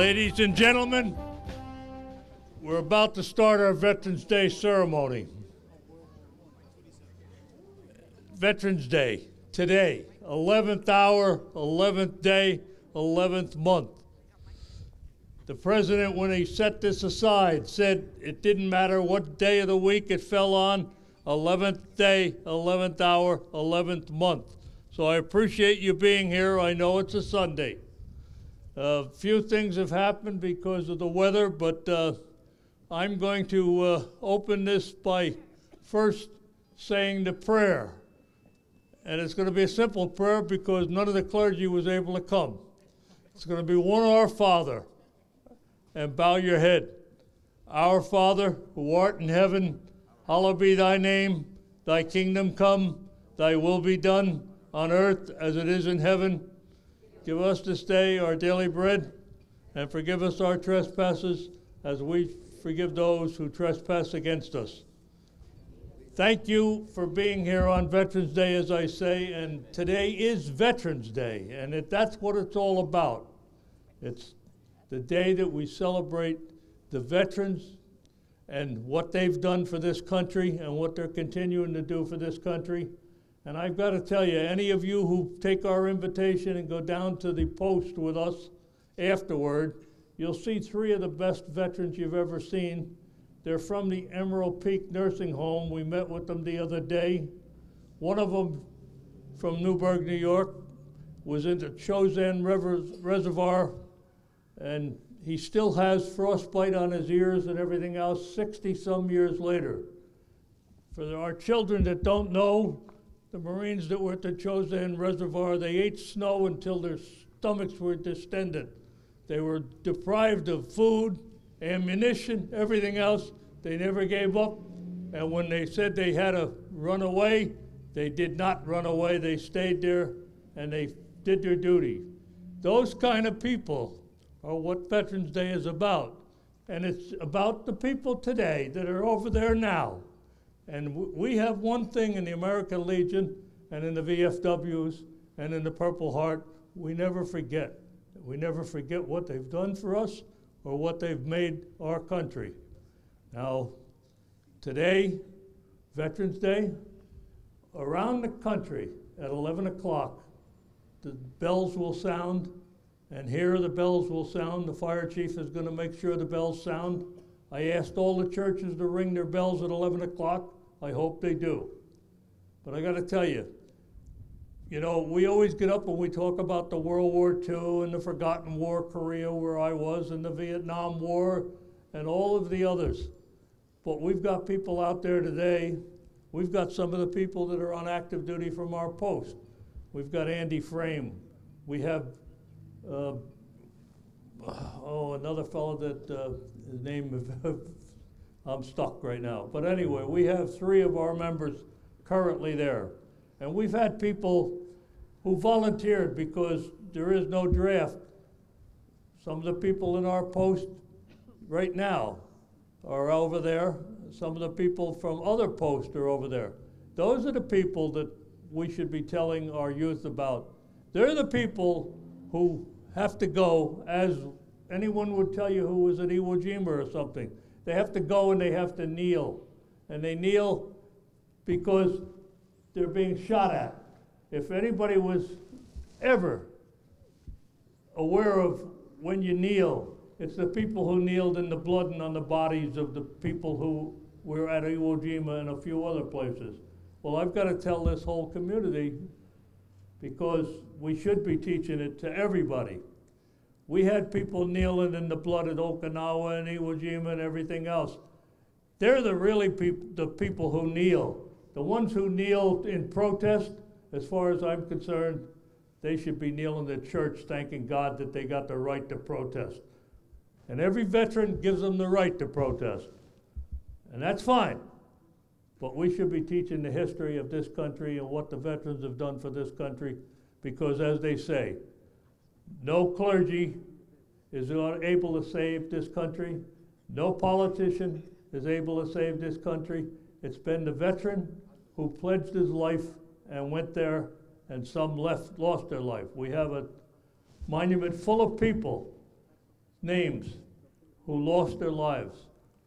Ladies and gentlemen, we're about to start our Veterans Day ceremony. Veterans Day, today, 11th hour, 11th day, 11th month. The president, when he set this aside, said it didn't matter what day of the week it fell on, 11th day, 11th hour, 11th month. So I appreciate you being here. I know it's a Sunday. A few things have happened because of the weather, but I'm going to open this by first saying the prayer. And it's going to be a simple prayer because none of the clergy was able to come. It's going to be one Our Father. And bow your head. Our Father, who art in heaven, hallowed be thy name. Thy kingdom come, thy will be done on earth as it is in heaven. Give us this day our daily bread, and forgive us our trespasses as we forgive those who trespass against us. Thank you for being here on Veterans Day, as I say, and today is Veterans Day, and that's what it's all about. It's the day that we celebrate the veterans and what they've done for this country and what they're continuing to do for this country. And I've got to tell you, any of you who take our invitation and go down to the post with us afterward, you'll see three of the best veterans you've ever seen. They're from the Emerald Peak Nursing Home. We met with them the other day. One of them from Newburgh, New York, was in the Chosin Reservoir, and he still has frostbite on his ears and everything else 60-some years later. For our children that don't know, the Marines that were at the Chosin Reservoir, they ate snow until their stomachs were distended. They were deprived of food, ammunition, everything else. They never gave up. And when they said they had to run away, they did not run away. They stayed there and they did their duty. Those kind of people are what Veterans Day is about. And it's about the people today that are over there now. And we have one thing in the American Legion and in the VFWs and in the Purple Heart, we never forget. We never forget what they've done for us or what they've made our country. Now, today, Veterans Day, around the country at 11 o'clock, the bells will sound. And here the bells will sound. The fire chief is going to make sure the bells sound. I asked all the churches to ring their bells at 11 o'clock. I hope they do. But I got to tell you, we always get up and we talk about the World War II and the Forgotten War, Korea, where I was, and the Vietnam War, and all of the others. But we've got people out there today. We've got some of the people that are on active duty from our post. We've got Andy Frame. We have another fellow that his name, I'm stuck right now. But anyway, we have three of our members currently there. And we've had people who volunteered because there is no draft. Some of the people in our post right now are over there. Some of the people from other posts are over there. Those are the people that we should be telling our youth about. They're the people who have to go, as anyone would tell you who was at Iwo Jima or something. They have to go and they have to kneel. And they kneel because they're being shot at. If anybody was ever aware of when you kneel, it's the people who kneeled in the blood and on the bodies of the people who were at Iwo Jima and a few other places. Well, I've got to tell this whole community, because we should be teaching it to everybody. We had people kneeling in the blood at Okinawa and Iwo Jima and everything else. They're the really the people who kneel. The ones who kneel in protest, as far as I'm concerned, they should be kneeling at church thanking God that they got the right to protest. And every veteran gives them the right to protest. And that's fine. But we should be teaching the history of this country and what the veterans have done for this country, because as they say, no clergy is able to save this country. No politician is able to save this country. It's been the veteran who pledged his life and went there, and some lost their life. We have a monument full of people names who lost their lives.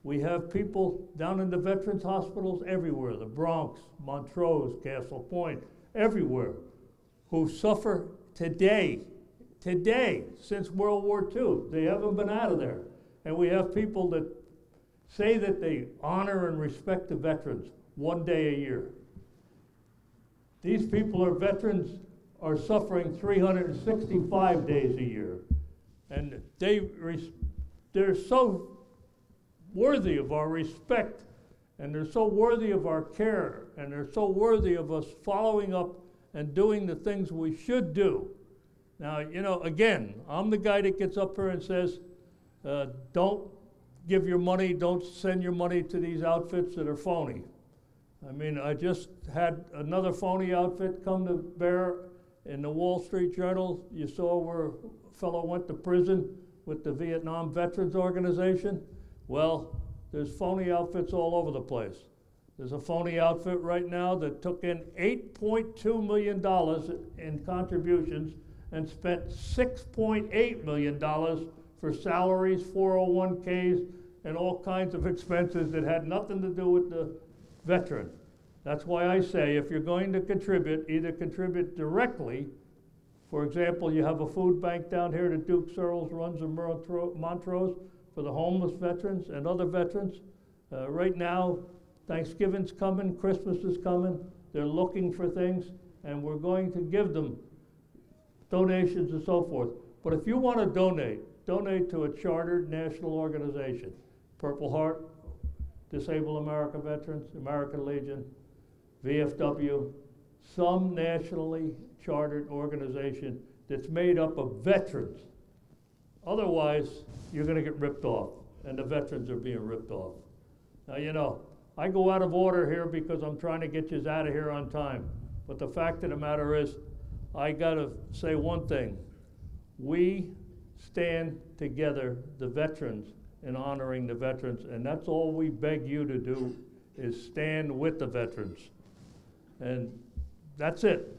We have people down in the veterans hospitals everywhere, the Bronx, Montrose, Castle Point, everywhere, who suffer today, since World War II. They haven't been out of there. And we have people that say that they honor and respect the veterans one day a year. These people are veterans, are suffering 365 days a year. And they're so worthy of our respect, and they're so worthy of our care, and they're so worthy of us following up and doing the things we should do. Now, you know, again, I'm the guy that gets up here and says, don't give your money, don't send your money to these outfits that are phony. I mean, I just had another phony outfit come to bear in the Wall Street Journal. You saw where a fellow went to prison with the Vietnam Veterans Organization. Well, there's phony outfits all over the place. There's a phony outfit right now that took in $8.2 million in contributions and spent $6.8 million for salaries, 401ks, and all kinds of expenses that had nothing to do with the veteran. That's why I say if you're going to contribute, either contribute directly. For example, you have a food bank down here that Duke Searles runs in Montrose for the homeless veterans and other veterans. Right now, Thanksgiving's coming, Christmas is coming. They're looking for things, and we're going to give them donations and so forth. But if you want to donate to a chartered national organization, Purple Heart, Disabled America Veterans, American Legion, VFW, some nationally chartered organization that's made up of veterans. Otherwise, you're going to get ripped off, and the veterans are being ripped off. Now, you know, I go out of order here because I'm trying to get you out of here on time. But the fact of the matter is, I got to say one thing. We stand together, the veterans, in honoring the veterans, and that's all we beg you to do, is stand with the veterans. And that's it.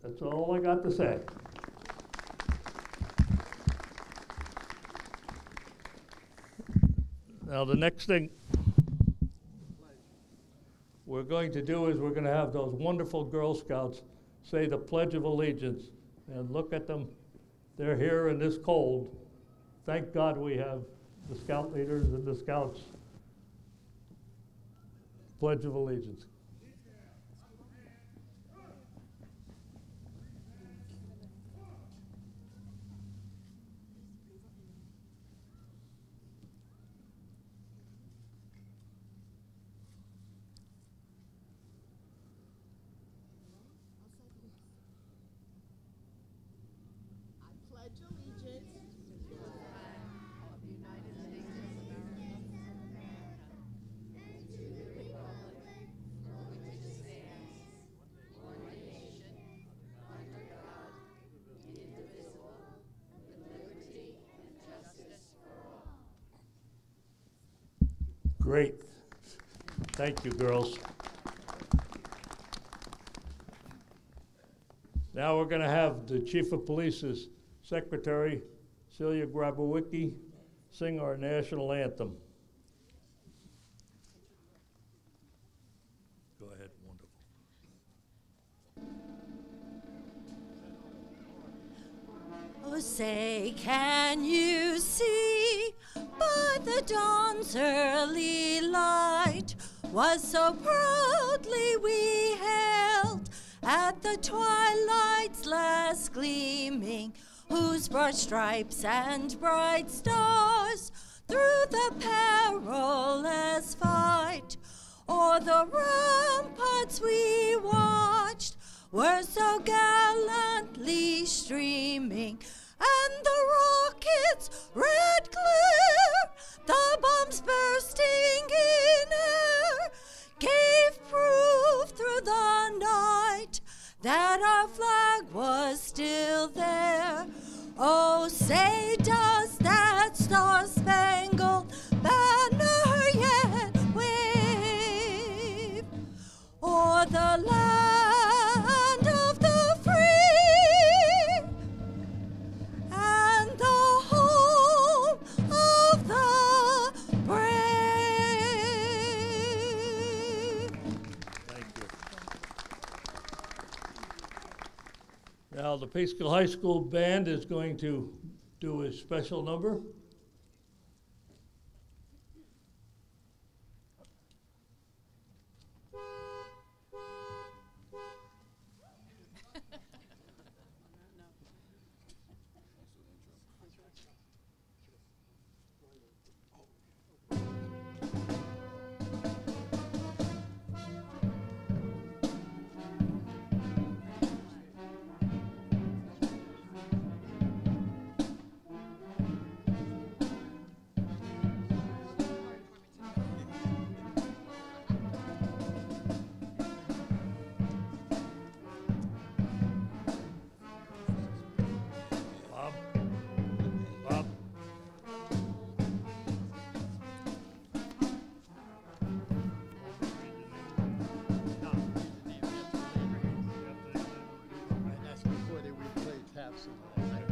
That's all I got to say. Now the next thing we're going to do is we're going to have those wonderful Girl Scouts say the Pledge of Allegiance. And look at them. They're here in this cold. Thank God we have the Scout leaders and the Scouts. Pledge of Allegiance. Great. Thank you, girls. Now we're going to have the Chief of Police's Secretary, Celia Grabowicki, sing our national anthem. Go ahead, wonderful. Oh, say, can you see by the dawn's early light was so proudly we held at the twilight's last gleaming, whose broad stripes and bright stars through the perilous fight o'er the ramparts we watched were so gallantly streaming, and the rockets red glare, the bombs bursting in air, gave proof through the night that our flag was still there. Oh, say does that star-spangled banner yet wave o'er the land of the free and the home Now, the Peekskill High School Band is going to do a special number. Bob. And that's before they replay taps and all that.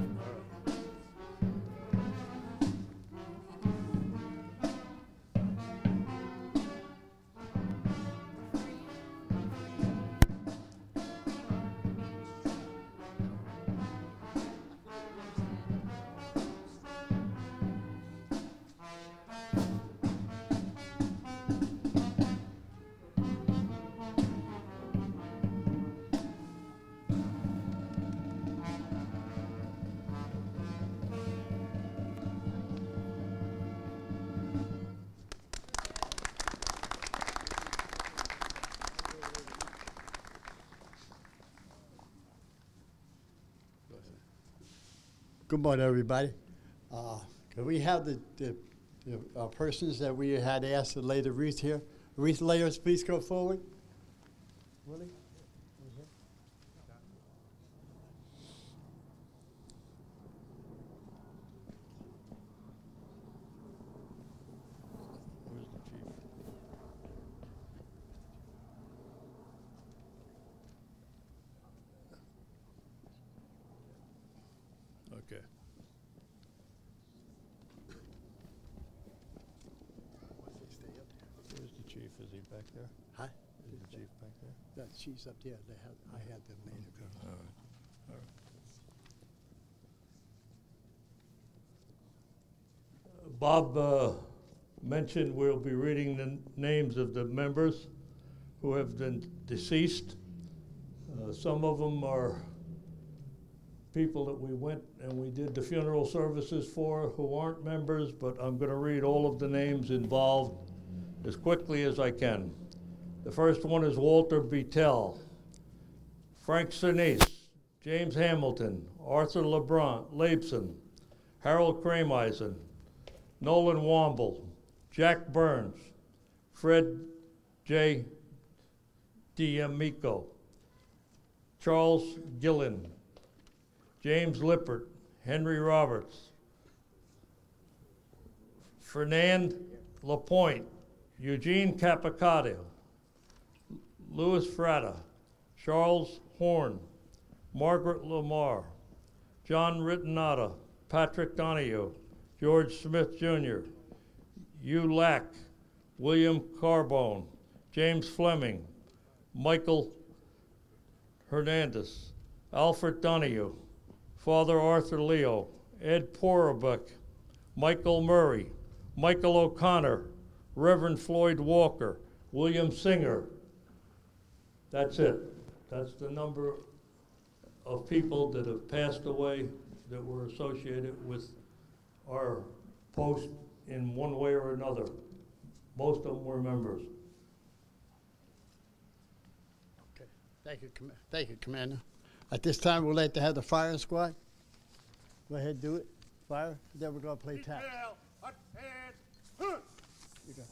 Good morning, everybody. Can we have the persons that we had asked to lay the wreath here? Wreath layers, please come forward. Willie? Where's the chief? Okay. Where's the chief? Is he back there? Huh? Is the chief back there? No, she's up there. I had them lay the wreath. All right. All right. Bob mentioned we'll be reading the names of the members who have been deceased. Some of them are people that we went and we did the funeral services for who aren't members, but I'm going to read all of the names involved as quickly as I can. The first one is Walter Beatell, Frank Sinise, James Hamilton, Arthur Labson, Harold Krameisen, Nolan Womble, Jack Burns, Fred J. D'Amico, Charles Gillen, James Lippert, Henry Roberts, Fernand Lapointe, Eugene Capicato, Louis Fratta, Charles Horn, Margaret Lamar, John Rittenata, Patrick Donahue, George Smith Jr., Hugh Lack, William Carbone, James Fleming, Michael Hernandez, Alfred Donahue, Father Arthur Leo, Ed Porabek, Michael Murray, Michael O'Connor, Reverend Floyd Walker, William Singer. That's it. That's the number of people that have passed away that were associated with our post in one way or another. Most of them were members. Okay. Thank you, Commander. At this time, we'd like to have the firing squad. Go ahead, do it. Fire. Then we're going to play tap. You go.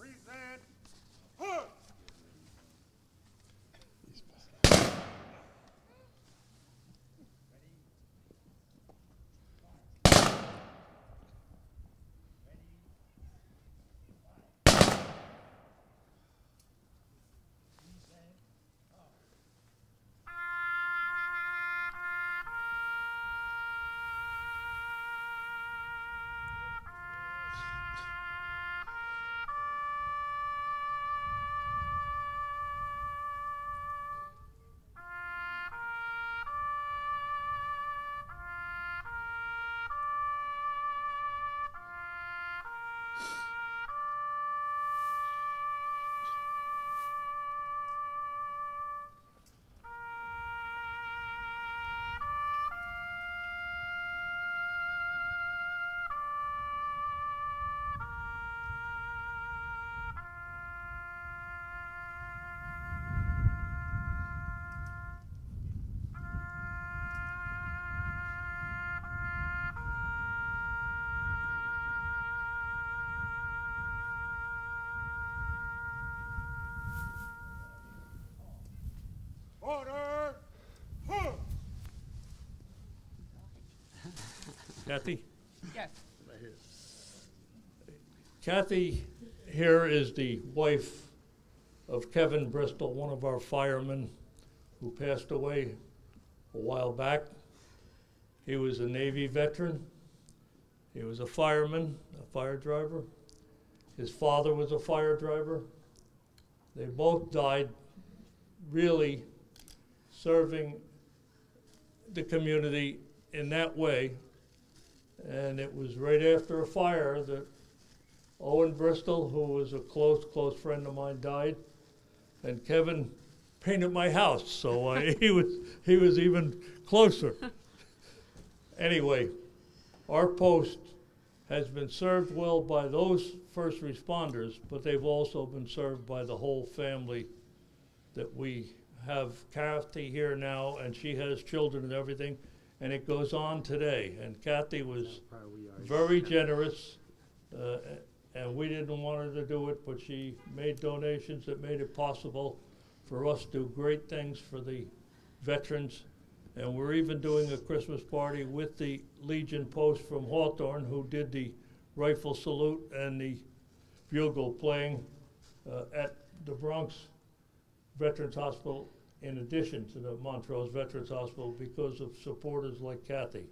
Order! Huh. Kathy? Yes. Kathy here is the wife of Kevin Bristol, one of our firemen who passed away a while back. He was a Navy veteran. He was a fireman, a fire driver. His father was a fire driver. They both died really serving the community in that way. And it was right after a fire that Owen Bristol, who was a close friend of mine, died. And Kevin painted my house, so he was even closer. Anyway, our post has been served well by those first responders, but they've also been served by the whole family that we have. Kathy here now, and she has children and everything, and it goes on today. And Kathy was very generous, and we didn't want her to do it, but she made donations that made it possible for us to do great things for the veterans. And we're even doing a Christmas party with the Legion Post from Hawthorne, who did the rifle salute and the bugle playing at the Bronx Veterans Hospital, in addition to the Montrose Veterans Hospital, because of supporters like Kathy.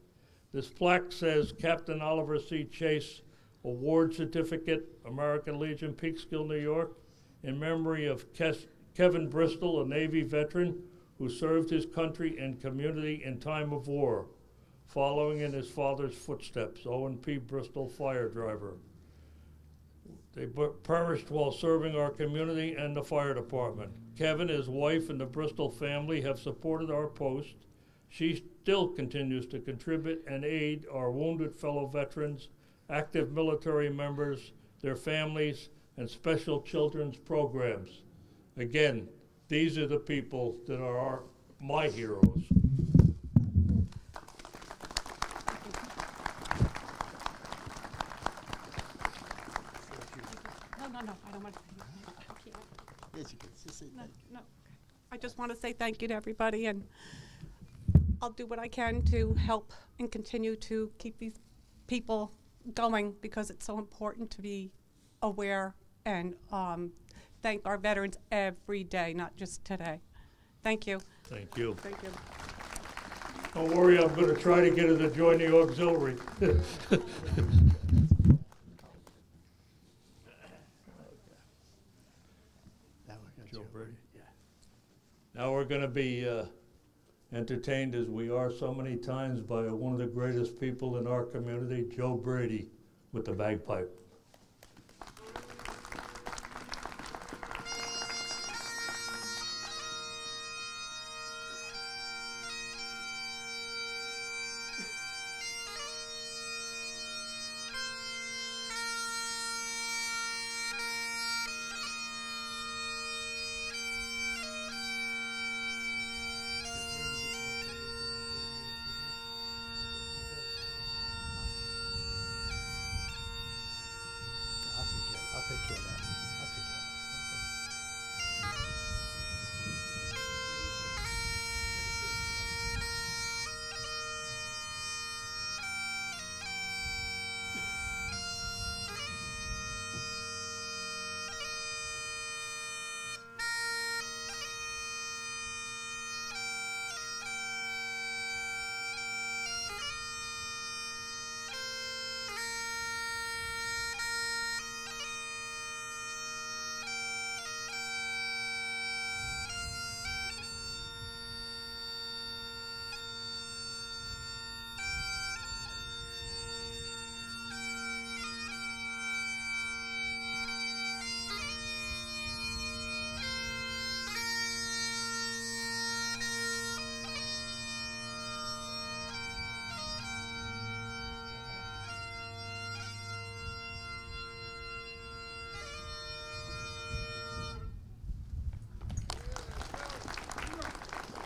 This plaque says Captain Oliver C. Chase Award Certificate, American Legion, Peekskill, New York, in memory of Kevin Bristol, a Navy veteran who served his country and community in time of war, following in his father's footsteps, Owen P. Bristol, fire driver. They perished while serving our community and the fire department. Kevin, his wife, and the Bristol family have supported our post. She still continues to contribute and aid our wounded fellow veterans, active military members, their families, and special children's programs. Again, these are the people that are my heroes. No, I don't want to. Yes, you can. Just say thank you. No. I just want to say thank you to everybody, and I'll do what I can to help and continue to keep these people going, because it's so important to be aware and thank our veterans every day, not just today. Thank you. Thank you. Thank you. Don't worry, I'm going to try to get her to join the auxiliary. Joe Brady. Yeah. Now we're going to be entertained, as we are so many times, by one of the greatest people in our community, Joe Brady, with the bagpipe. I'll take care of that. I'll take care of that.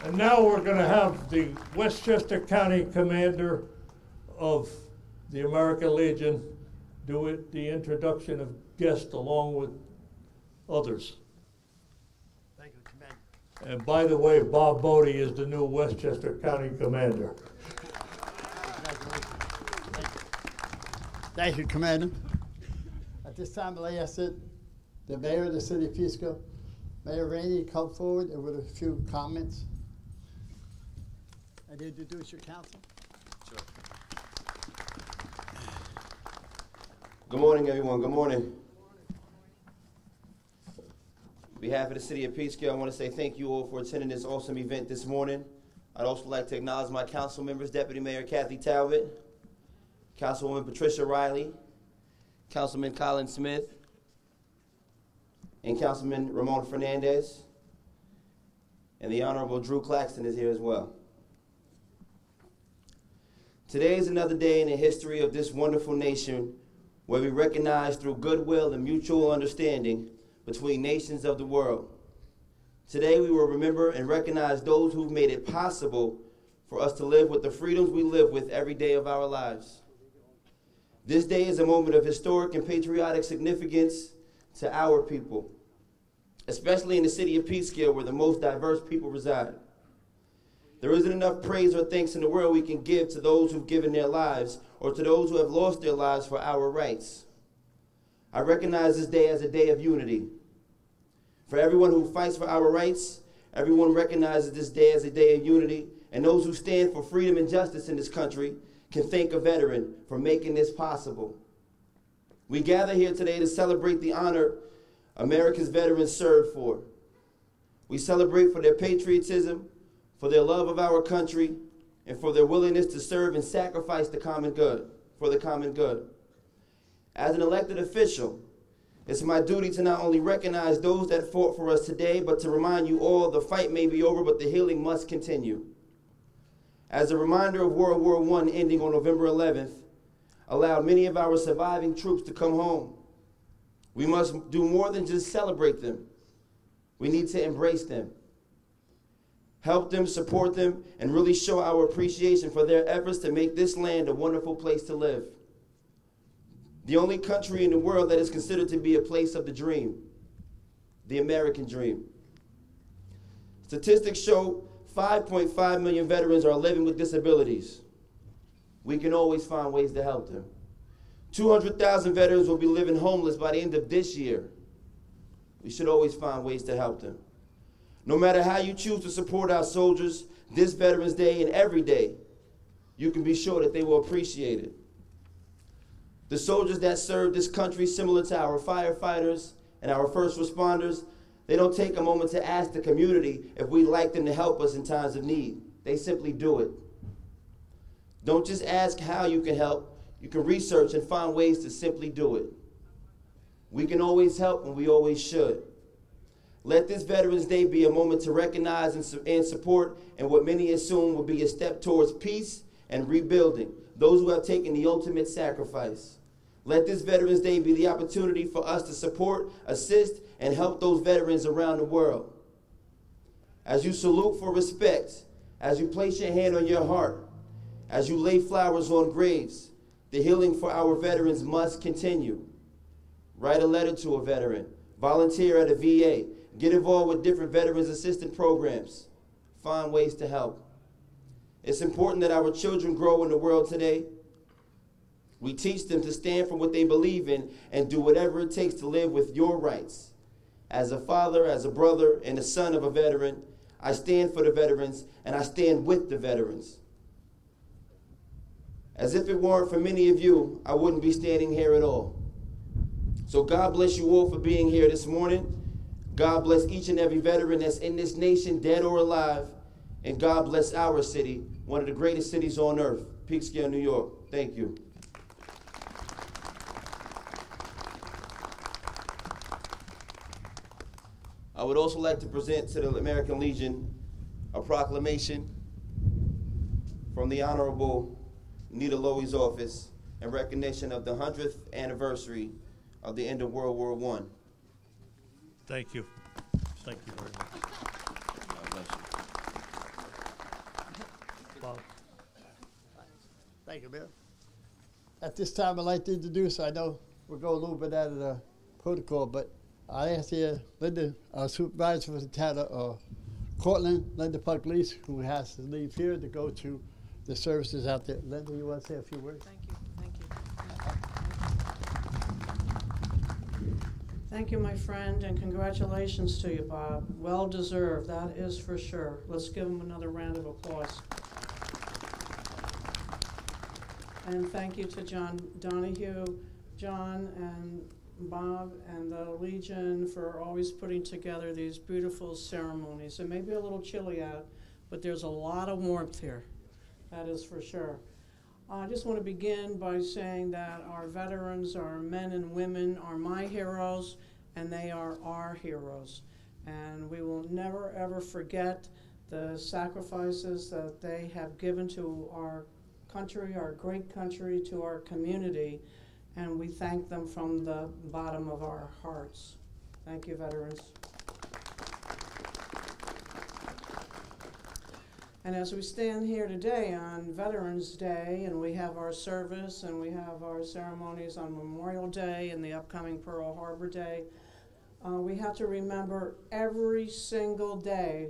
And now we're going to have the Westchester County Commander of the American Legion do it, the introduction of guests along with others. Thank you, Commander. And by the way, Bob Bodie is the new Westchester County Commander. Thank you, Commander. At this time, I'd like to ask the mayor of the city of Peekskill, Mayor Rainey, come forward and with a few comments. And introduce your council. Sure. Good morning, everyone. Good morning. On behalf of the city of Peekskill, I want to say thank you all for attending this awesome event this morning. I'd also like to acknowledge my council members, Deputy Mayor Kathy Talbot, Councilwoman Patricia Riley, Councilman Colin Smith, and Councilman Ramon Fernandez, and the Honorable Drew Claxton is here as well. Today is another day in the history of this wonderful nation where we recognize through goodwill and mutual understanding between nations of the world. Today we will remember and recognize those who've made it possible for us to live with the freedoms we live with every day of our lives. This day is a moment of historic and patriotic significance to our people, especially in the city of Peekskill, where the most diverse people reside. There isn't enough praise or thanks in the world we can give to those who've given their lives or to those who have lost their lives for our rights. I recognize this day as a day of unity. For everyone who fights for our rights, everyone recognizes this day as a day of unity, and those who stand for freedom and justice in this country can thank a veteran for making this possible. We gather here today to celebrate the honor America's veterans served for. We celebrate for their patriotism, for their love of our country, and for their willingness to serve and sacrifice the common good, for the common good. As an elected official, it's my duty to not only recognize those that fought for us today, but to remind you all the fight may be over, but the healing must continue. As a reminder of World War I ending on November 11th, allowed many of our surviving troops to come home. We must do more than just celebrate them. We need to embrace them, help them, support them, and really show our appreciation for their efforts to make this land a wonderful place to live. The only country in the world that is considered to be a place of the dream, the American dream. Statistics show 5.5 million veterans are living with disabilities. We can always find ways to help them. 200,000 veterans will be living homeless by the end of this year. We should always find ways to help them. No matter how you choose to support our soldiers this Veterans Day and every day, you can be sure that they will appreciate it. The soldiers that serve this country, similar to our firefighters and our first responders, they don't take a moment to ask the community if we'd like them to help us in times of need. They simply do it. Don't just ask how you can help. You can research and find ways to simply do it. We can always help, and we always should. Let this Veterans Day be a moment to recognize and support and what many assume will be a step towards peace and rebuilding, those who have taken the ultimate sacrifice. Let this Veterans Day be the opportunity for us to support, assist, and help those veterans around the world. As you salute for respect, as you place your hand on your heart, as you lay flowers on graves, the healing for our veterans must continue. Write a letter to a veteran, volunteer at a VA, get involved with different veterans assistance programs, find ways to help. It's important that our children grow in the world today. We teach them to stand for what they believe in and do whatever it takes to live with your rights. As a father, as a brother, and a son of a veteran, I stand for the veterans and I stand with the veterans. As if it weren't for many of you, I wouldn't be standing here at all. So God bless you all for being here this morning. God bless each and every veteran that's in this nation, dead or alive. And God bless our city, one of the greatest cities on earth, Peekskill, New York. Thank you. I would also like to present to the American Legion a proclamation from the Honorable Nita Lowey's office in recognition of the 100th anniversary of the end of World War I. Thank you. Thank you very much. God bless you. Bob. Thank you, Mayor. At this time, I'd like to introduce, I know we'll go a little bit out of the protocol, but I ask here Linda, our supervisor for the town of Cortland, Linda Pugliese, who has to leave here to go to the services out there. Linda, you want to say a few words? Thank you. Thank you, my friend, and congratulations to you, Bob. Well deserved, that is for sure. Let's give him another round of applause. And thank you to John Donahue, John and Bob and the Legion for always putting together these beautiful ceremonies. It may be a little chilly out, but there's a lot of warmth here. That is for sure. I just want to begin by saying that our veterans, our men and women, are my heroes, and they are our heroes. And we will never, ever forget the sacrifices that they have given to our country, our great country, to our community, and we thank them from the bottom of our hearts. Thank you, veterans. And as we stand here today on Veterans Day, and we have our service, and we have our ceremonies on Memorial Day and the upcoming Pearl Harbor Day, we have to remember every single day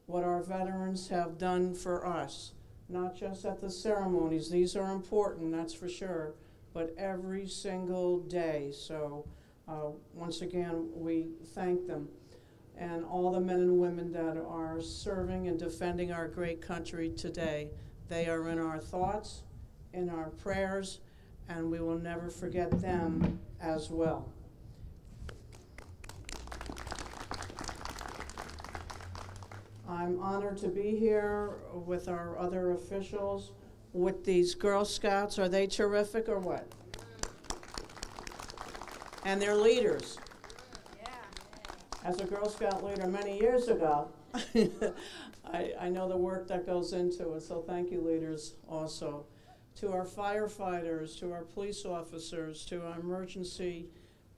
what our veterans have done for us. Not just at the ceremonies, these are important, that's for sure, but every single day. So once again, we thank them. And all the men and women that are serving and defending our great country today, they are in our thoughts, in our prayers, and we will never forget them as well. I'm honored to be here with our other officials, with these Girl Scouts. Are they terrific or what? And their leaders. As a Girl Scout leader many years ago, I know the work that goes into it, so thank you, leaders, also. To our firefighters, to our police officers, to our emergency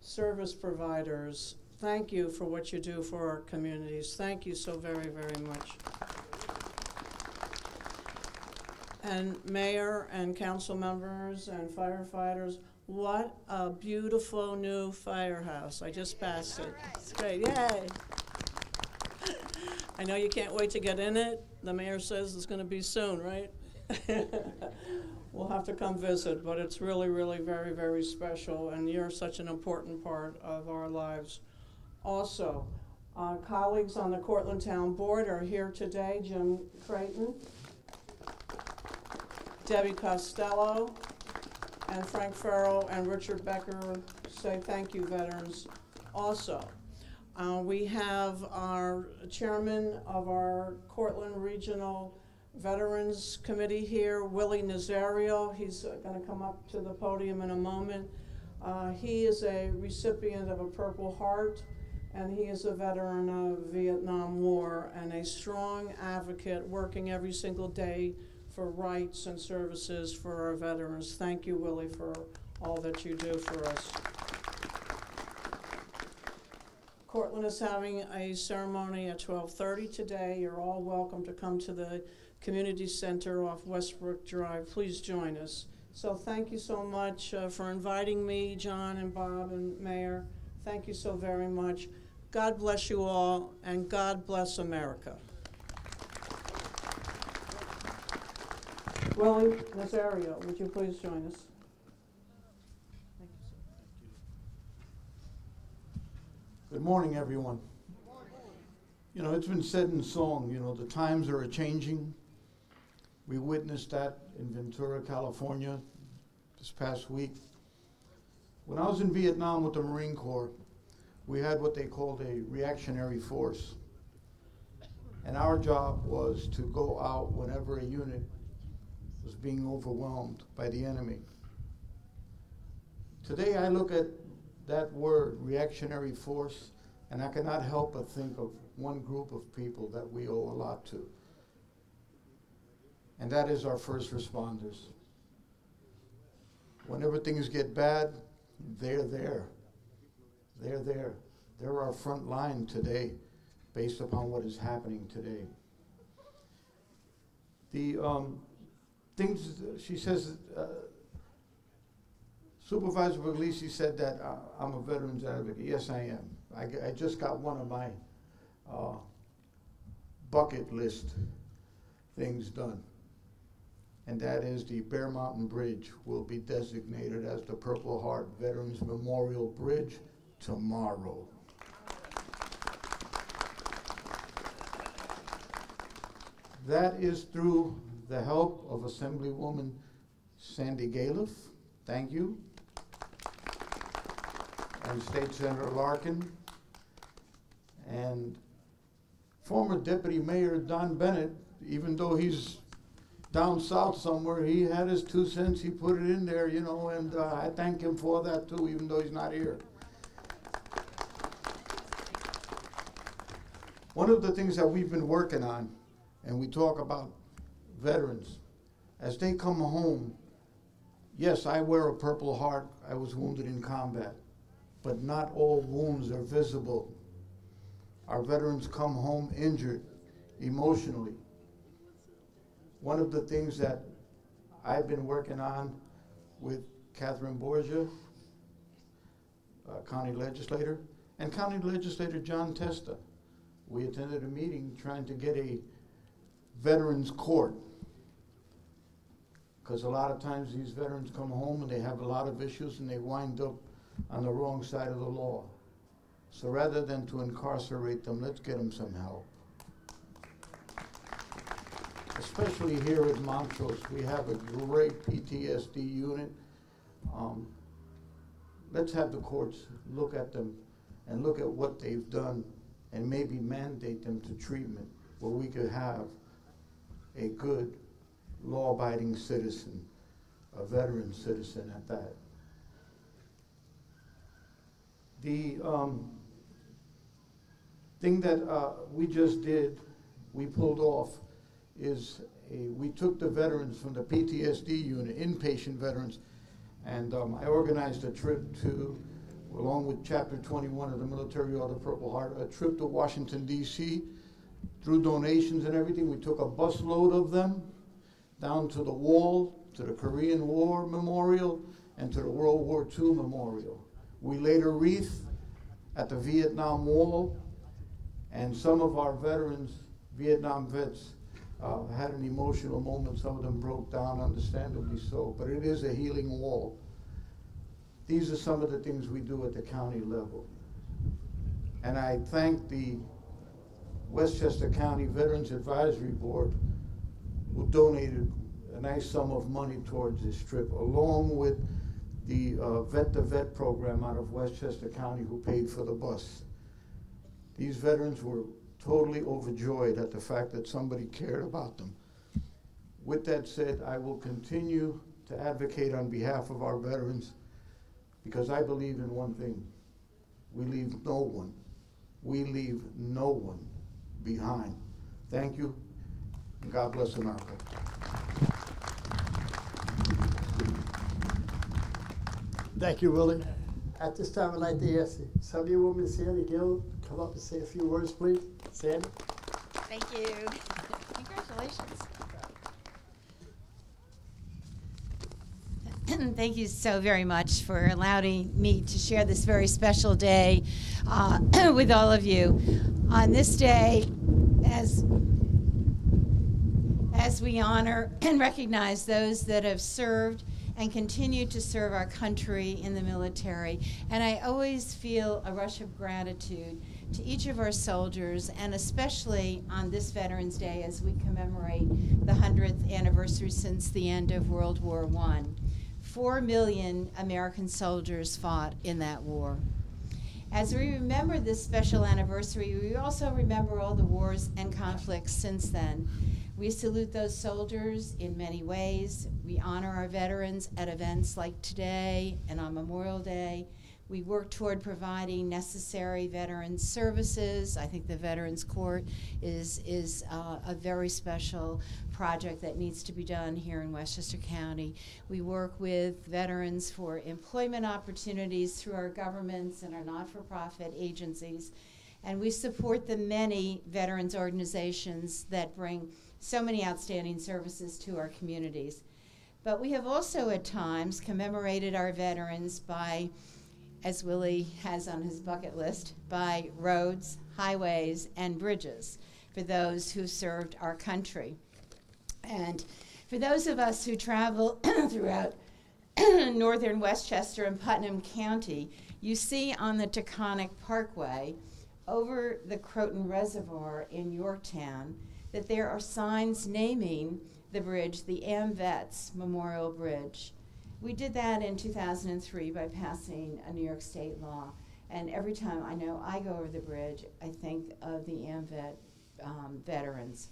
service providers, thank you for what you do for our communities. Thank you so very, very much. And mayor and council members and firefighters, what a beautiful new firehouse. I just passed it. It's great, yay. I know you can't wait to get in it. The mayor says it's gonna be soon, right? We'll have to come visit, but it's really, really very, very special, and you're such an important part of our lives. Also, colleagues on the Cortland Town Board are here today. Jim Creighton, Debbie Costello, and Frank Farrell and Richard Becker say thank you, veterans. Also, we have our chairman of our Cortland Regional Veterans Committee here, Willie Nazario. He's going to come up to the podium in a moment. He is a recipient of a Purple Heart, and he is a veteran of Vietnam War and a strong advocate working every single day for rights and services for our veterans. Thank you, Willie, for all that you do for us. Cortland is having a ceremony at 12:30 today. You're all welcome to come to the community center off Westbrook Drive. Please join us. So thank you so much for inviting me, John and Bob and Mayor. Thank you so very much. God bless you all, and God bless America. Willie Nazario, would you please join us? Thank you, sir. Good morning, everyone. You know, it's been said in song, you know, the times are a-changing. We witnessed that in Ventura, California this past week. When I was in Vietnam with the Marine Corps, we had what they called a reactionary force. And our job was to go out whenever a unit was being overwhelmed by the enemy. Today I look at that word, reactionary force, and I cannot help but think of one group of people that we owe a lot to. And that is our first responders. Whenever things get bad, they're there. They're there. They're our front line today, based upon what is happening today. The things, she says, Supervisor Pugliese said that I'm a veterans advocate. Yes, I am. I just got one of my bucket list things done. And that is the Bear Mountain Bridge will be designated as the Purple Heart Veterans Memorial Bridge tomorrow. That is through the help of Assemblywoman Sandy Galiff, thank you, and State Senator Larkin, and former Deputy Mayor Don Bennett. Even though he's down south somewhere, he had his 2 cents, he put it in there, you know, and I thank him for that too, even though he's not here. One of the things that we've been working on, and we talk about veterans, as they come home, yes, I wear a Purple Heart, I was wounded in combat, but not all wounds are visible. Our veterans come home injured emotionally. One of the things that I've been working on with Catherine Borgia, county legislator, and County Legislator John Testa, we attended a meeting trying to get a veterans court. Because a lot of times these veterans come home and they have a lot of issues and they wind up on the wrong side of the law. So rather than to incarcerate them, let's get them some help. Especially here at Montrose, we have a great PTSD unit. Let's have the courts look at them and look at what they've done and maybe mandate them to treatment where we could have a good law-abiding citizen, a veteran citizen at that. The thing that we just did, we pulled off, is we took the veterans from the PTSD unit, inpatient veterans, and I organized a trip to, along with Chapter 21 of the Military Order of the Purple Heart, a trip to Washington, D.C. Through donations and everything, we took a busload of them down to the wall, to the Korean War Memorial, and to the World War II Memorial. We laid a wreath at the Vietnam Wall, and some of our veterans, Vietnam vets, had an emotional moment. Some of them broke down, understandably so, but it is a healing wall. These are some of the things we do at the county level. And I thank the Westchester County Veterans Advisory Board, who donated a nice sum of money towards this trip, along with the Vet-to-Vet program out of Westchester County, who paid for the bus. These veterans were totally overjoyed at the fact that somebody cared about them. With that said, I will continue to advocate on behalf of our veterans, because I believe in one thing: we leave no one behind. Thank you, and God bless America. Thank you, Willie. At this time, I'd like to ask the Assemblywoman Sandy Gill to come up and say a few words, please. Sandy? Thank you. Congratulations. Thank you so very much for allowing me to share this very special day with all of you. On this day, as we honor and recognize those that have served and continue to serve our country in the military. And I always feel a rush of gratitude to each of our soldiers, and especially on this Veterans Day as we commemorate the 100th anniversary since the end of World War I. 4 million American soldiers fought in that war. As we remember this special anniversary, we also remember all the wars and conflicts since then. We salute those soldiers in many ways. We honor our veterans at events like today and on Memorial Day. We work toward providing necessary veteran services. I think the Veterans Court is a very special project that needs to be done here in Westchester County. We work with veterans for employment opportunities through our governments and our not-for-profit agencies. And we support the many veterans organizations that bring so many outstanding services to our communities. But we have also at times commemorated our veterans by, as Willie has on his bucket list, by roads, highways, and bridges. for those who served our country. And for those of us who travel throughout northern Westchester and Putnam County, you see on the Taconic Parkway over the Croton Reservoir in Yorktown that there are signs naming the bridge the AMVETS Memorial Bridge. We did that in 2003 by passing a New York State law. And every time I know I go over the bridge, I think of the AMVET veterans.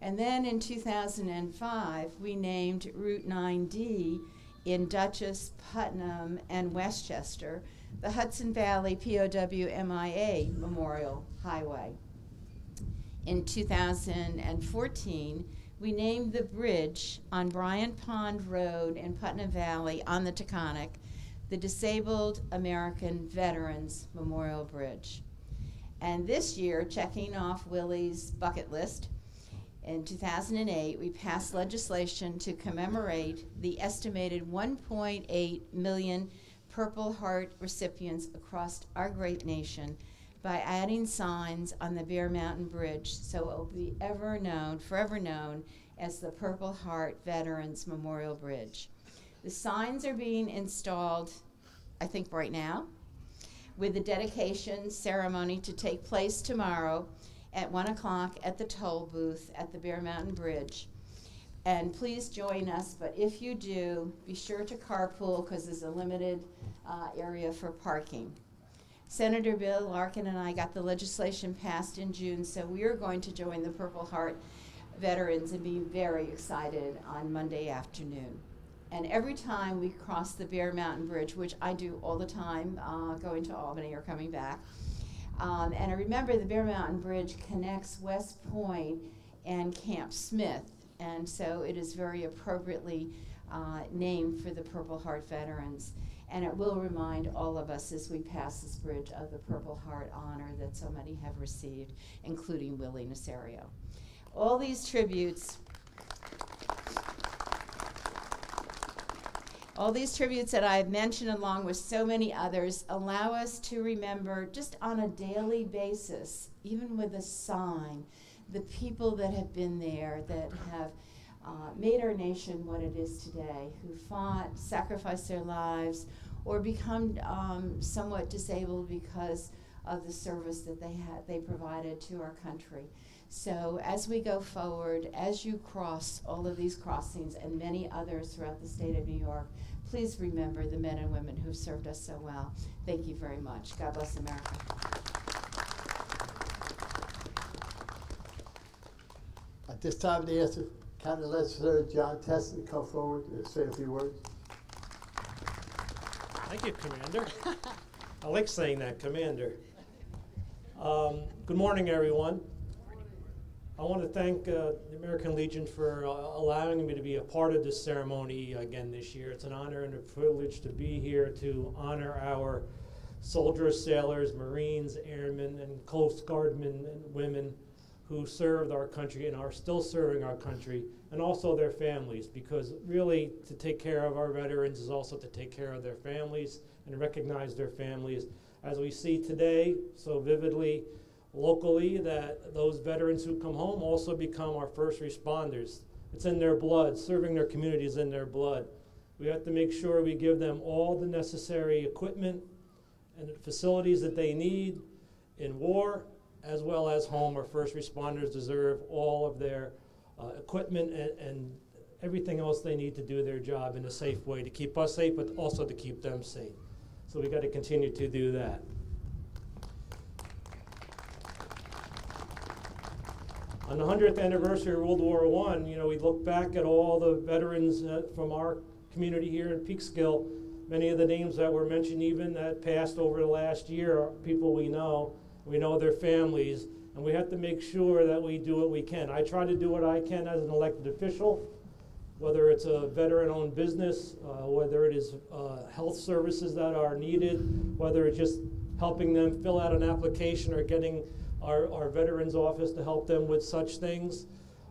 And then in 2005, we named Route 9D in Dutchess, Putnam, and Westchester, the Hudson Valley POW-MIA Memorial Highway. In 2014, we named the bridge on Bryant Pond Road in Putnam Valley on the Taconic the Disabled American Veterans Memorial Bridge. And this year, checking off Willie's bucket list, in 2008, we passed legislation to commemorate the estimated 1.8 million Purple Heart recipients across our great nation by adding signs on the Bear Mountain Bridge so it will be forever known as the Purple Heart Veterans Memorial Bridge. The signs are being installed, I think right now, with the dedication ceremony to take place tomorrow at 1 o'clock at the toll booth at the Bear Mountain Bridge. And please join us, but if you do, be sure to carpool because there's a limited area for parking. Senator Bill Larkin and I got the legislation passed in June, so we are going to join the Purple Heart veterans and be very excited on Monday afternoon. And every time we cross the Bear Mountain Bridge, which I do all the time, going to Albany or coming back, and I remember the Bear Mountain Bridge connects West Point and Camp Smith, and so it is very appropriately named for the Purple Heart veterans. And it will remind all of us as we pass this bridge of the Purple Heart honor that so many have received, including Willie Nasario. All these tributes that I've mentioned, along with so many others, allow us to remember just on a daily basis, even with a sign, the people that have been there, that have made our nation what it is today, who fought, sacrificed their lives, or become somewhat disabled because of the service that they provided to our country. So as we go forward, as you cross all of these crossings and many others throughout the state of New York, please remember the men and women who've served us so well. Thank you very much. God bless America. At this time, the answer, County Legislator John Teston come forward and say a few words. Thank you, Commander. I like saying that, Commander. Good morning, everyone. I want to thank the American Legion for allowing me to be a part of this ceremony again this year. It's an honor and a privilege to be here to honor our soldiers, sailors, Marines, airmen, and Coast Guardmen and women who served our country and are still serving our country, and also their families, because really to take care of our veterans is also to take care of their families and recognize their families. As we see today so vividly, locally, that those veterans who come home also become our first responders. It's in their blood. Serving their communities in their blood. We have to make sure we give them all the necessary equipment and facilities that they need in war, as well as home. Our first responders deserve all of their equipment and everything else they need to do their job in a safe way, to keep us safe, but also to keep them safe. So we got to continue to do that. On the 100th anniversary of World War I, we look back at all the veterans from our community here in Peekskill. Many of the names that were mentioned even that passed over the last year are people we know their families, and we have to make sure that we do what we can. I try to do what I can as an elected official, whether it's a veteran-owned business, whether it is health services that are needed, whether it's just helping them fill out an application or getting our Veterans Office to help them with such things.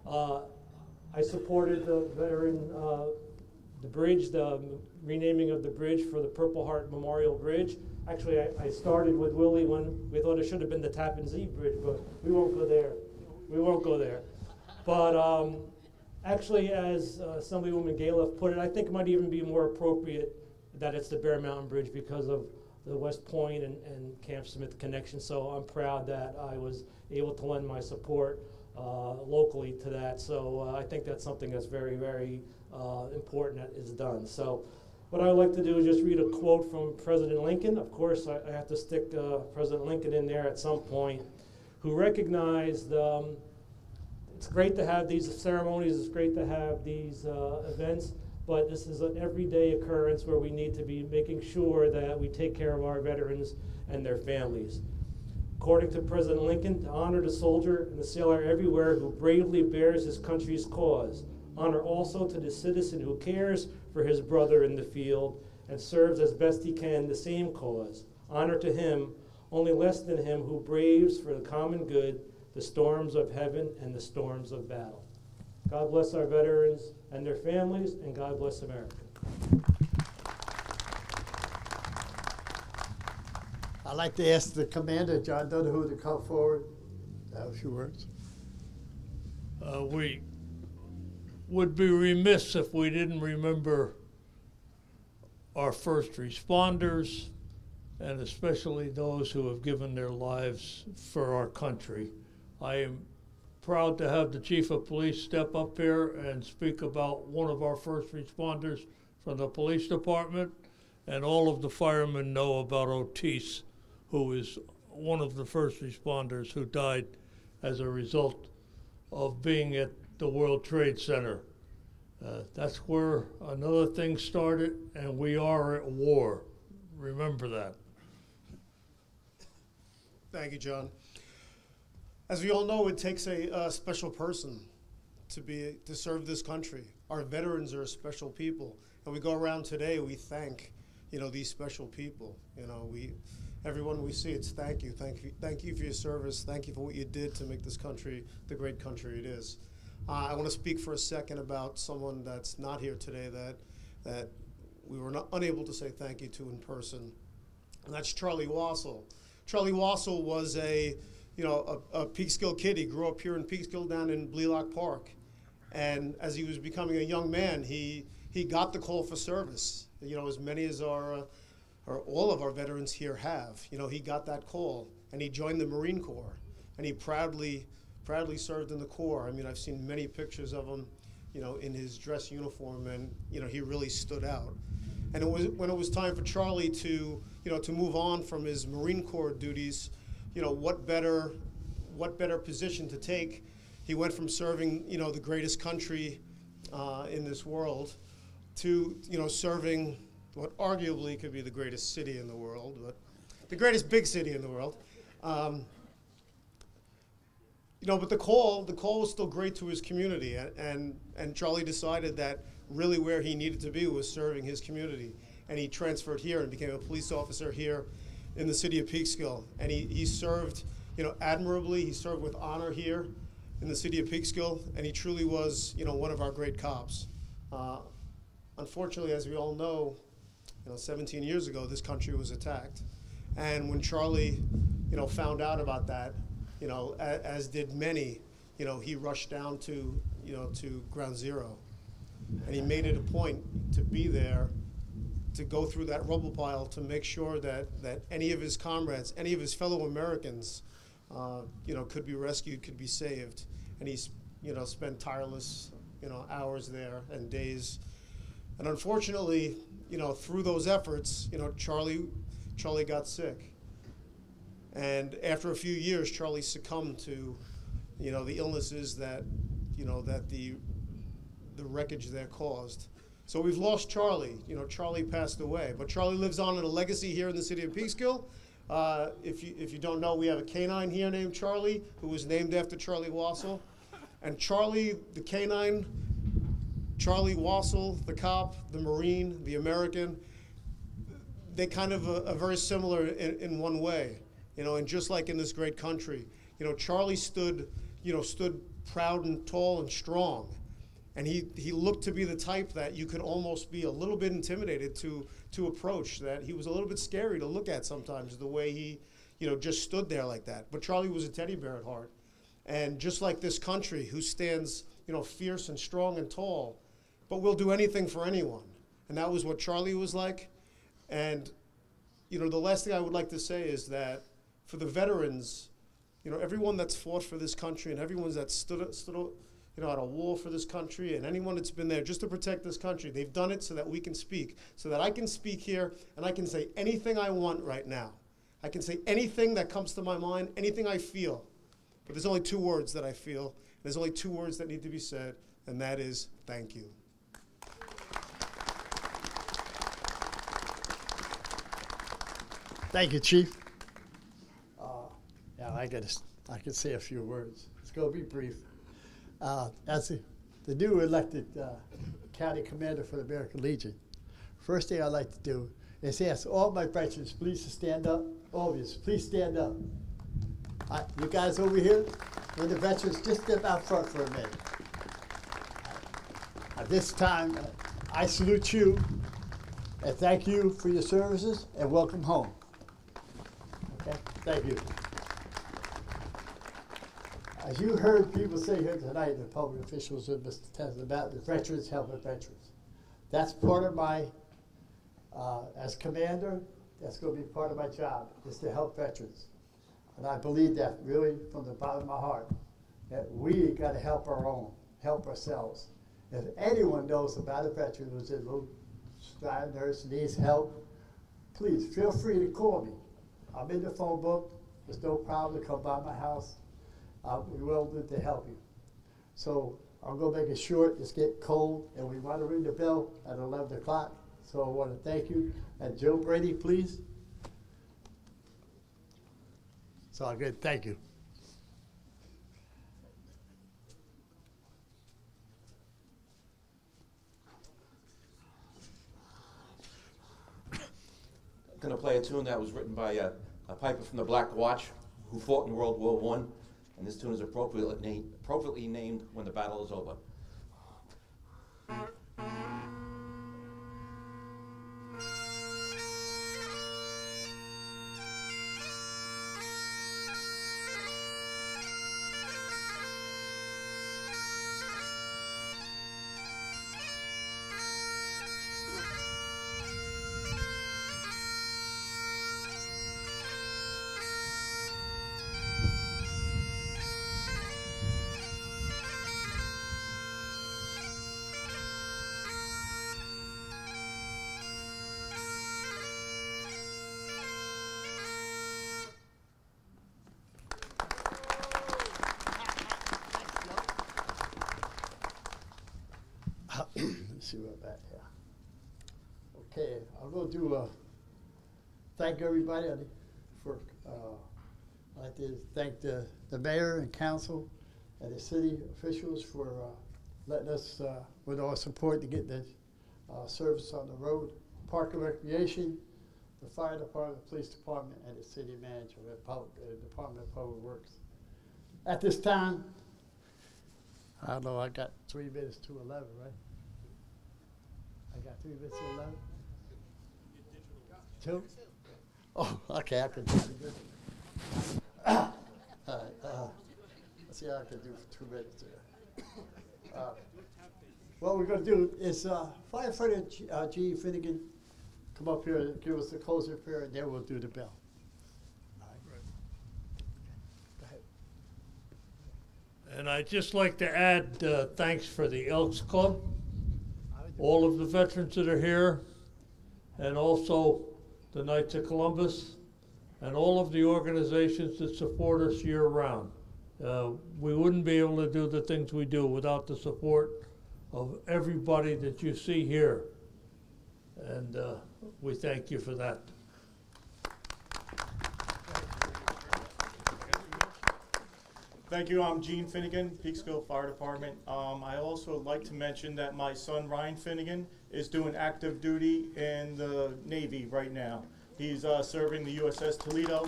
I supported the the bridge, the renaming of the bridge for the Purple Heart Memorial Bridge. Actually, I started with Willie when we thought it should have been the Tappan Zee Bridge, but we won't go there. We won't go there. But actually, as Assemblywoman Galiff put it, I think it might even be more appropriate that it's the Bear Mountain Bridge because of the West Point and Camp Smith connection. So I'm proud that I was able to lend my support locally to that. So I think that's something that's very, very important that is done. So what I would like to do is just read a quote from President Lincoln. Of course, I have to stick President Lincoln in there at some point, who recognized it's great to have these ceremonies, it's great to have these events, but this is an everyday occurrence where we need to be making sure that we take care of our veterans and their families. According to President Lincoln, to honor the soldier and the sailor everywhere who bravely bears his country's cause. Honor also to the citizen who cares for his brother in the field and serves as best he can the same cause. Honor to him, only less than him who braves for the common good the storms of heaven and the storms of battle. God bless our veterans and their families, and God bless America. I'd like to ask the Commander, John Donahue, to come forward. Have a few words. We would be remiss if we didn't remember our first responders, and especially those who have given their lives for our country. I am proud to have the Chief of Police step up here and speak about one of our first responders from the police department, and all of the firemen know about Otis, who is one of the first responders who died as a result of being at the World Trade Center. That's where another thing started, and we are at war. Remember that. Thank you, John. As we all know, it takes a special person to serve this country. Our veterans are special people, and we go around today. We thank, these special people. Everyone we see, it's thank you for your service, thank you for what you did to make this country the great country it is. I want to speak for a second about someone that's not here today that we were unable to say thank you to in person, and that's Charlie Wassell. Charlie Wassell was a Peekskill kid. He grew up here in Peekskill down in Blelock Park. And as he was becoming a young man, he got the call for service. As many as or all of our veterans here have. He got that call, and he joined the Marine Corps, and he proudly served in the Corps. I mean, I've seen many pictures of him, in his dress uniform, and he really stood out. And when it was time for Charlie to move on from his Marine Corps duties, what better position to take? He went from serving, the greatest country in this world to, serving what arguably could be the greatest city in the world, but the greatest big city in the world. But the call was still great to his community, and Charlie decided that really where he needed to be was serving his community, and he transferred here and became a police officer here in the city of Peekskill, and he served, admirably. He served with honor here in the city of Peekskill, and he truly was, one of our great cops. Unfortunately, as we all know, 17 years ago, this country was attacked, and when Charlie, found out about that, as did many, he rushed down to, to Ground Zero, and he made it a point to be there, to go through that rubble pile to make sure that any of his comrades, any of his fellow Americans, could be rescued, could be saved. And he, spent tireless, hours there and days. And unfortunately, through those efforts, Charlie got sick. And after a few years, Charlie succumbed to, the illnesses that, that the wreckage there caused. So we've lost Charlie. Charlie passed away, but Charlie lives on in a legacy here in the city of Peekskill. If you don't know, we have a canine here named Charlie, who was named after Charlie Wassell. And Charlie, the canine, Charlie Wassell, the cop, the Marine, the American, they kind of are very similar in one way. And just like in this great country, Charlie stood proud and tall and strong. And he looked to be the type that you could almost be a little bit intimidated to approach, that he was a little bit scary to look at sometimes, the way he, just stood there like that. But Charlie was a teddy bear at heart. and just like this country, who stands, you know, fierce and strong and tall, but will do anything for anyone. And that was what Charlie was like. And, you know, the last thing I would like to say is that for the veterans, you know, everyone that's fought for this country and everyone that's stood you know, at a wall for this country, and anyone that's been there just to protect this country, they've done it so that we can speak, so that I can speak here and I can say anything I want right now. I can say anything that comes to my mind, anything I feel. But there's only two words that I feel, and there's only two words that need to be said, and that is thank you. Thank you, Chief. Yeah, I can say a few words. It's going to be brief. As the new elected county commander for the American Legion, first thing I'd like to do is ask all my veterans please to stand up. All of you, please stand up. You guys over here, when the veterans, just step out front for a minute. At this time, I salute you and thank you for your services and welcome home. Okay, thank you. As you heard people say here tonight, the public officials and Mr. Tesla, about the veterans helping veterans. That's part of my, as commander, that's going to be part of my job, is to help veterans. And I believe that really from the bottom of my heart, that we got to help our own, help ourselves. If anyone knows about a veteran who's a little stride nurse, needs help, please feel free to call me. I'm in the phone book. There's no problem to come by my house. I'll be willing to help you. So I'm going to make it short. It's getting cold, and we want to ring the bell at 11 o'clock. So I want to thank you. And Joe Brady, please. It's all good. Thank you. I'm going to play a tune that was written by a piper from the Black Watch who fought in World War I. And this tune is appropriately named When the Battle is Over. Let's see what that here. Okay, I'm going to do thank everybody for. I'd like to thank the mayor and council and the city officials for letting us, with our support, to get the service on the road. Park and Recreation, the fire department, the police department, and the city manager, the Department of Public Works. At this time, I don't know, I got 3 minutes to 11, right? I got 3 minutes to 11? 2? Oh, okay, I can do it. All right, let's see how I can do for 2 minutes here. What we're going to do is Firefighter G. Finnegan come up here and give us the closer prayer, and then we'll do the bell. All right. Go ahead. And I'd just like to add thanks for the Elks Club, all of the veterans that are here, and also the Knights of Columbus, and all of the organizations that support us year-round. We wouldn't be able to do the things we do without the support of everybody that you see here. And we thank you for that. Thank you. I'm Gene Finnegan, Peekskill Fire Department. I also like to mention that my son Ryan Finnegan is doing active duty in the Navy right now. He's serving the USS Toledo.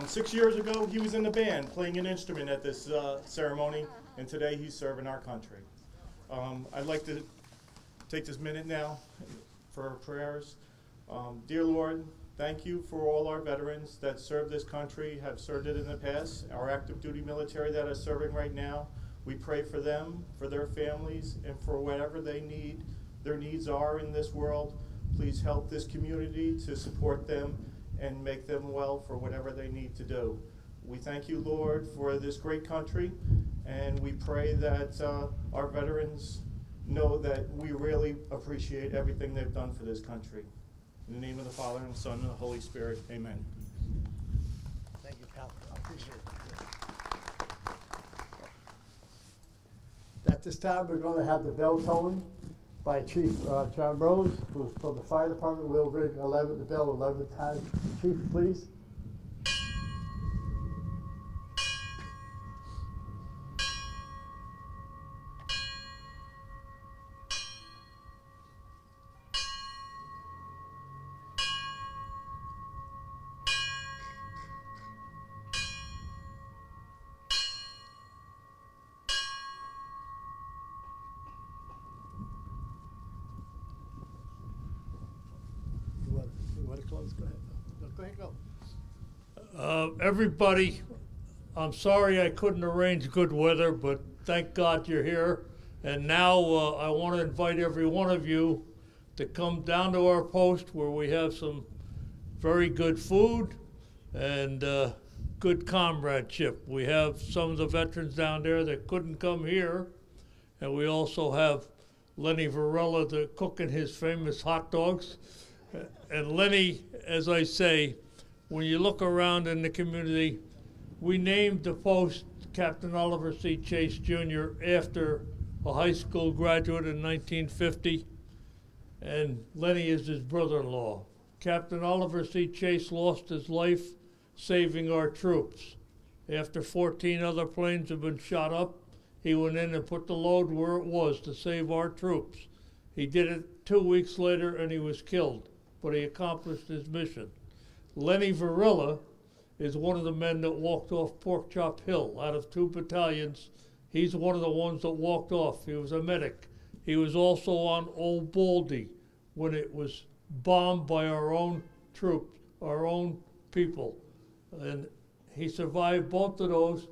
6 years ago, he was in the band playing an instrument at this ceremony, and today he's serving our country. I'd like to take this minute now for prayers. Dear Lord, Thank you for all our veterans that serve this country, have served it in the past, our active duty military that are serving right now. We pray for them, for their families, and for whatever they need, their needs are in this world. Please help this community to support them and make them well for whatever they need to do. We thank you, Lord, for this great country, and we pray that our veterans know that we really appreciate everything they've done for this country. In the name of the Father, and the Son, and the Holy Spirit, amen. Thank you, Cal. I appreciate it. At this time, we're going to have the bell tolling by Chief John Rose, who's from the fire department. We'll ring 11, the bell 11 times. Chief, please. You want to close? Go ahead. No, go ahead, go. Everybody, I'm sorry I couldn't arrange good weather, but thank God you're here. And now I want to invite every one of you to come down to our post where we have some very good food and good comradeship. We have some of the veterans down there that couldn't come here, and we also have Lenny Varela cooking his famous hot dogs. And Lenny, as I say, when you look around in the community, we named the post Captain Oliver C. Chase Jr. after a high school graduate in 1950, and Lenny is his brother-in-law. Captain Oliver C. Chase lost his life saving our troops. After 14 other planes had been shot up, he went in and put the load where it was to save our troops. He did it 2 weeks later and he was killed, but he accomplished his mission. Lenny Varela is one of the men that walked off Pork Chop Hill out of 2 battalions. He's one of the ones that walked off. He was a medic. He was also on Old Baldy when it was bombed by our own troops, our own people. And he survived both of those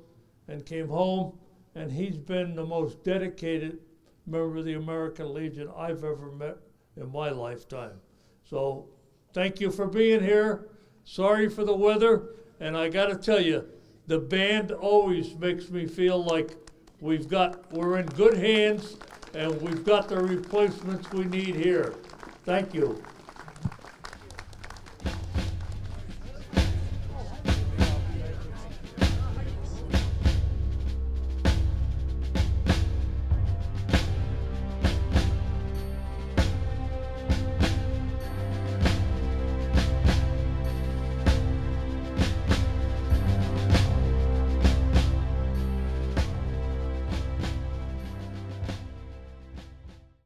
and came home, and he's been the most dedicated member of the American Legion I've ever met in my lifetime. So thank you for being here. Sorry for the weather, and I got to tell you, the band always makes me feel like we're in good hands and we've got the replacements we need here. Thank you.